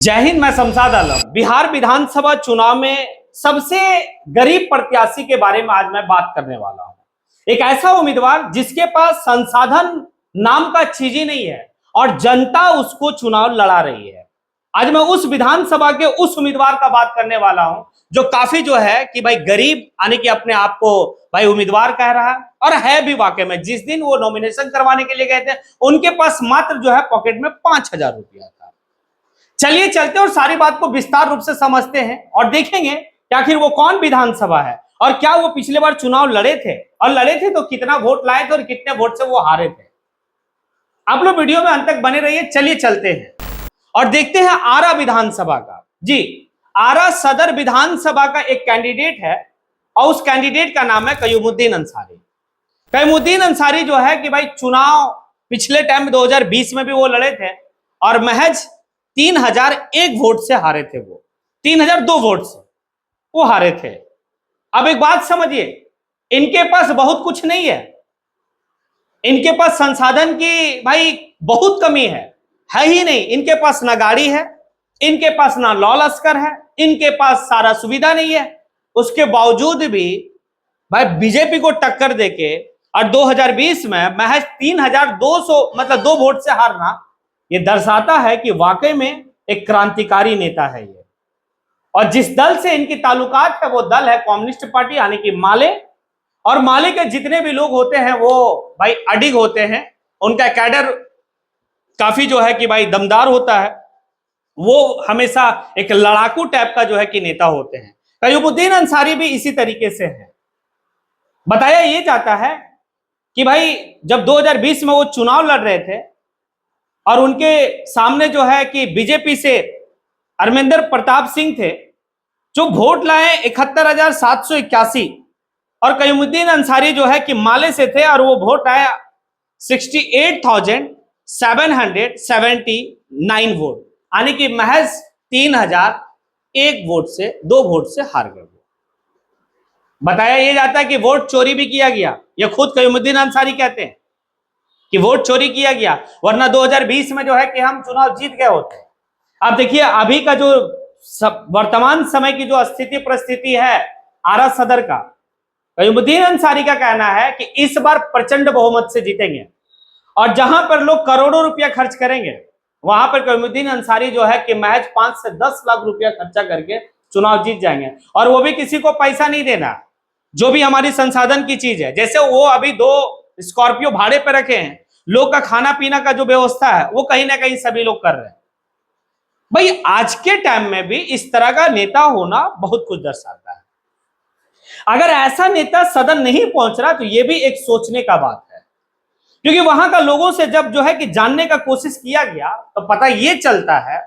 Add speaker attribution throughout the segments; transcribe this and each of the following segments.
Speaker 1: जय हिंद। मैं शमशाद आलम। बिहार विधानसभा चुनाव में सबसे गरीब प्रत्याशी के बारे में आज मैं बात करने वाला हूं। एक ऐसा उम्मीदवार जिसके पास संसाधन नाम का चीज ही नहीं है और जनता उसको चुनाव लड़ा रही है। आज मैं उस विधानसभा के उस उम्मीदवार का बात करने वाला हूं जो काफी जो है कि भाई गरीब आने की अपने आप को भाई उम्मीदवार कह रहा है और है भी वाकई में। जिस दिन वो नॉमिनेशन करवाने के लिए गए थे उनके पास मात्र जो है पॉकेट में 5,000 रुपया था। चलिए चलते और सारी बात को विस्तार रूप से समझते हैं और देखेंगे कि आखिर वो कौन विधानसभा है और क्या वो पिछले बार चुनाव लड़े थे और लड़े थे तो कितना वोट लाए थे और कितने वोट से वो हारे थे। आप लोग वीडियो में अंत तक बने रहिए। चलिए चलते हैं और देखते हैं आरा विधानसभा का। जी, आरा सदर विधानसभा का एक कैंडिडेट है और उस कैंडिडेट का नाम है कयूमुद्दीन अंसारी। कयूमुद्दीन अंसारी जो है कि भाई चुनाव पिछले टाइम 2020 में भी वो लड़े थे और महज 3001 वोट से हारे थे। वो 3002 वोट से वो हारे थे। अब एक बात समझिए, इनके पास बहुत कुछ नहीं है, इनके पास संसाधन की भाई बहुत कमी है ही नहीं। इनके पास ना गाड़ी है, इनके पास ना लॉ लश्कर है, इनके पास सारा सुविधा नहीं है। उसके बावजूद भी भाई बीजेपी को टक्कर देके और 2020 में महज 3200 मतलब 2 वोट से हारना ये दर्शाता है कि वाकई में एक क्रांतिकारी नेता है ये। और जिस दल से इनकी ताल्लुकात है वो दल है कम्युनिस्ट पार्टी यानी कि माले। और माले के जितने भी लोग होते हैं वो भाई अडिग होते हैं, उनका कैडर काफी जो है कि भाई दमदार होता है। वो हमेशा एक लड़ाकू टाइप का जो है कि नेता होते हैं। कयूमुद्दीन अंसारी भी इसी तरीके से है। बताया ये जाता है कि भाई जब 2020 में वो चुनाव लड़ रहे थे और उनके सामने जो है कि बीजेपी से अरविंदर प्रताप सिंह थे जो वोट लाए 71,781 और कयूमुद्दीन अंसारी जो है कि माले से थे और वो वोट आया 68,779 वोट यानी कि महज 3001 वोट से 2 वोट से हार गए। बताया ये जाता है कि वोट चोरी भी किया गया। ये खुद कयूमुद्दीन अंसारी कहते हैं कि वोट चोरी किया गया, वरना 2020 में जो है कि हम चुनाव जीत गए होते। अब देखिए अभी का जो वर्तमान समय की जो स्थिति परिस्थिति है आरा सदर का, कयूमुद्दीन अंसारी का कहना है कि इस बार प्रचंड बहुमत से जीतेंगे और जहां पर लोग करोड़ों रुपया खर्च करेंगे वहां पर कयूमुद्दीन अंसारी जो है कि महज 5 से 10 लाख रुपया खर्चा करके चुनाव जीत जाएंगे। और वो भी किसी को पैसा नहीं देना, जो भी हमारी संसाधन की चीज है। जैसे वो अभी 2 स्कॉर्पियो भाड़े पर रखे हैं, लोग का खाना पीना का जो व्यवस्था है वो कहीं ना कहीं सभी लोग कर रहे हैं। भाई आज के टाइम में भी इस तरह का नेता होना बहुत कुछ दर्शाता है। अगर ऐसा नेता सदन नहीं पहुंच रहा तो यह भी एक सोचने का बात है, क्योंकि वहां का लोगों से जब जो है कि जानने का कोशिश किया गया तो पता यह चलता है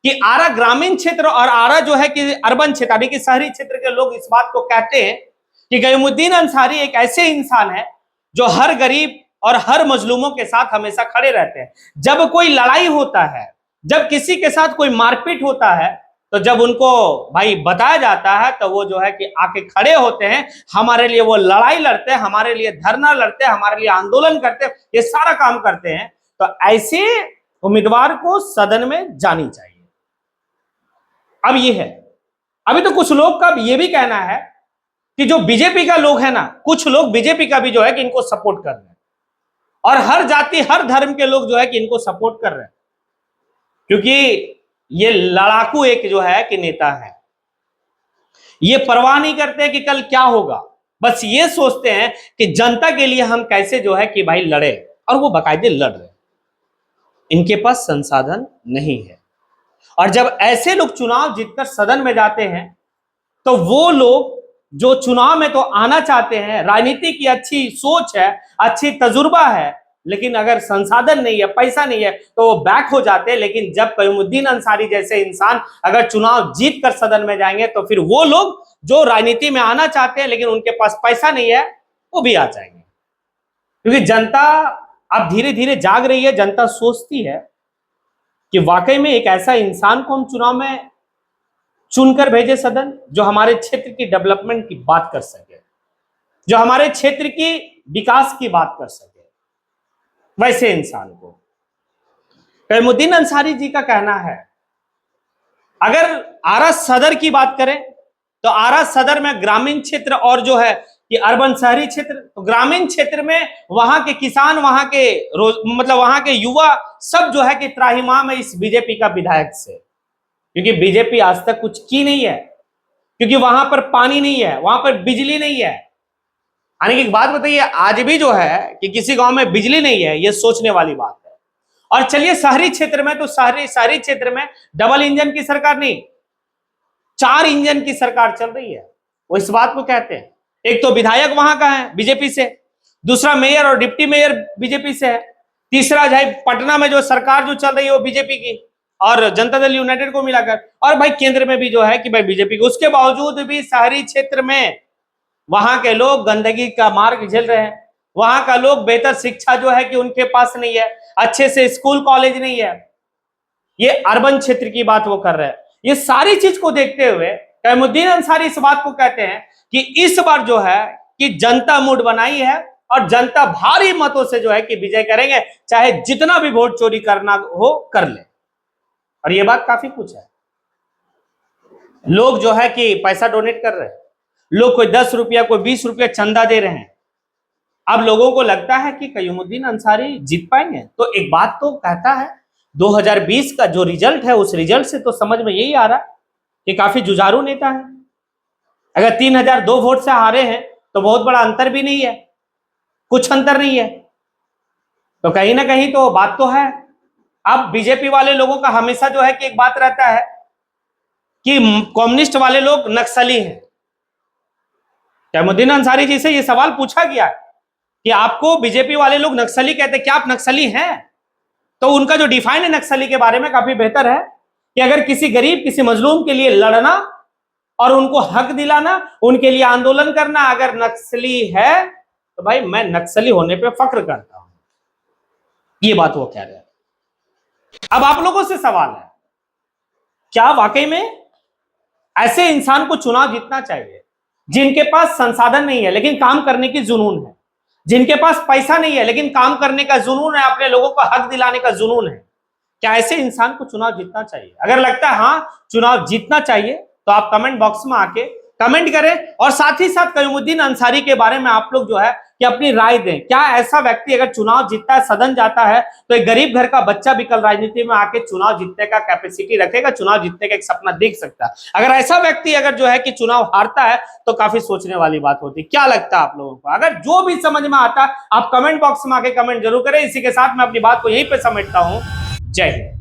Speaker 1: कि आरा ग्रामीण क्षेत्र और आरा जो है कि अर्बन क्षेत्र यानी कि शहरी क्षेत्र के लोग इस बात को कहते हैं कि कयूमुद्दीन अंसारी एक ऐसे इंसान है जो हर गरीब और हर मजलूमों के साथ हमेशा खड़े रहते हैं। जब कोई लड़ाई होता है, जब किसी के साथ कोई मारपीट होता है तो जब उनको भाई बताया जाता है तो वो जो है कि आके खड़े होते हैं, हमारे लिए वो लड़ाई लड़ते हैं, हमारे लिए धरना लड़ते हैं, हमारे लिए आंदोलन करते हैं, ये सारा काम करते हैं। तो ऐसे उम्मीदवार को सदन में जानी चाहिए। अब ये है, अभी तो कुछ लोग का ये भी कहना है कि जो बीजेपी का लोग है ना, कुछ लोग बीजेपी का भी जो है कि इनको सपोर्ट कर रहे हैं और हर जाति हर धर्म के लोग जो है कि इनको सपोर्ट कर रहे हैं, क्योंकि ये लड़ाकू एक जो है कि नेता है। ये परवाह नहीं करते कि कल क्या होगा, बस ये सोचते हैं कि जनता के लिए हम कैसे जो है कि भाई लड़े, और वो बाकायदे लड़ रहे। इनके पास संसाधन नहीं है और जब ऐसे लोग चुनाव जीतकर सदन में जाते हैं तो वो लोग जो चुनाव में तो आना चाहते हैं, राजनीति की अच्छी सोच है, अच्छी तजुर्बा है, लेकिन अगर संसाधन नहीं है, पैसा नहीं है तो वो बैक हो जाते हैं। लेकिन जब कयूमुद्दीन अंसारी जैसे इंसान अगर चुनाव जीत कर सदन में जाएंगे तो फिर वो लोग जो राजनीति में आना चाहते हैं लेकिन उनके पास पैसा नहीं है वो भी आ जाएंगे, क्योंकि जनता अब धीरे धीरे जाग रही है। जनता सोचती है कि वाकई में एक ऐसा इंसान को हम चुनाव में चुनकर भेजे सदन जो हमारे क्षेत्र की डेवलपमेंट की बात कर सके, जो हमारे क्षेत्र की विकास की बात कर सके, वैसे इंसान को। कयूमुद्दीन अंसारी जी का कहना है अगर आरा सदर की बात करें तो आरा सदर में ग्रामीण क्षेत्र और जो है कि अर्बन शहरी क्षेत्र, तो ग्रामीण क्षेत्र में वहां के किसान, वहां के मतलब वहां के युवा सब जो है कि त्राहिमाम है इस बीजेपी का विधायक से, क्योंकि बीजेपी आज तक कुछ की नहीं है, क्योंकि वहां पर पानी नहीं है, वहां पर बिजली नहीं है। यानी कि एक बात बताइए, आज भी जो है कि किसी गांव में बिजली नहीं है, ये सोचने वाली बात है। और चलिए शहरी क्षेत्र में, तो शहरी क्षेत्र में डबल इंजन की सरकार नहीं, 4 इंजन की सरकार चल रही है। वो इस बात को कहते हैं, एक तो विधायक वहां का है बीजेपी से, दूसरा मेयर और डिप्टी मेयर बीजेपी से है, तीसरा जो है पटना में जो सरकार जो चल रही है वो बीजेपी की और जनता दल यूनाइटेड को मिलाकर, और भाई केंद्र में भी जो है कि भाई बीजेपी की। उसके बावजूद भी शहरी क्षेत्र में वहां के लोग गंदगी का मार्ग झेल रहे हैं, वहां का लोग बेहतर शिक्षा जो है कि उनके पास नहीं है, अच्छे से स्कूल कॉलेज नहीं है। ये अर्बन क्षेत्र की बात वो कर रहे हैं। ये सारी चीज को देखते हुए तैमुद्दीन अंसारी इस बात को कहते हैं कि इस बार जो है कि जनता मूड बनाई है और जनता भारी मतों से जो है कि विजय करेंगे, चाहे जितना भी वोट चोरी करना हो कर ले। और ये बात काफी कुछ है, लोग जो है कि पैसा डोनेट कर रहे हैं, लोग कोई 10 रुपया कोई 20 रुपया चंदा दे रहे हैं। अब लोगों को लगता है कि कयूमुद्दीन अंसारी जीत पाएंगे, तो एक बात तो कहता है 2020 का जो रिजल्ट है, उस रिजल्ट से तो समझ में यही आ रहा है कि काफी जुझारू नेता है। अगर 3002 वोट से हारे हैं तो बहुत बड़ा अंतर भी नहीं है, कुछ अंतर नहीं है, तो कहीं ना कहीं तो बात तो है। अब बीजेपी वाले लोगों का हमेशा जो है कि एक बात रहता है कि कम्युनिस्ट वाले लोग नक्सली हैं। तैमुद्दीन अंसारी जी से यह सवाल पूछा गया कि आपको बीजेपी वाले लोग नक्सली कहते, क्या आप नक्सली हैं? तो उनका जो डिफाइन है नक्सली के बारे में काफी बेहतर है कि अगर किसी गरीब किसी मजलूम के लिए लड़ना और उनको हक दिलाना, उनके लिए आंदोलन करना अगर नक्सली है तो भाई मैं नक्सली होने पे फख्र करता हूं। ये बात वो कह रहे हैं। अब आप लोगों से सवाल है, क्या वाकई में ऐसे इंसान को चुनाव जीतना चाहिए जिनके पास संसाधन नहीं है लेकिन काम करने की जुनून है, जिनके पास पैसा नहीं है लेकिन काम करने का जुनून है, अपने लोगों को हक दिलाने का जुनून है? क्या ऐसे इंसान को चुनाव जीतना चाहिए? अगर लगता है हाँ चुनाव जीतना चाहिए तो आप कमेंट बॉक्स में आके कमेंट करें, और साथ ही साथ कयूमुद्दीन अंसारी के बारे में आप लोग जो है कि अपनी राय दें। क्या ऐसा व्यक्ति अगर चुनाव जीतता है, सदन जाता है, तो एक गरीब घर का बच्चा भी कल राजनीति में आके चुनाव जीतने का कैपेसिटी रखेगा, चुनाव जीतने का एक सपना देख सकता है? अगर ऐसा व्यक्ति अगर जो है कि चुनाव हारता है तो काफी सोचने वाली बात होती है। क्या लगता है आप लोगों को? अगर जो भी समझ में आता आप कमेंट बॉक्स में आके कमेंट जरूर करें। इसी के साथ मैं अपनी बात को यहीं पे समेटता हूं। जय हिंद।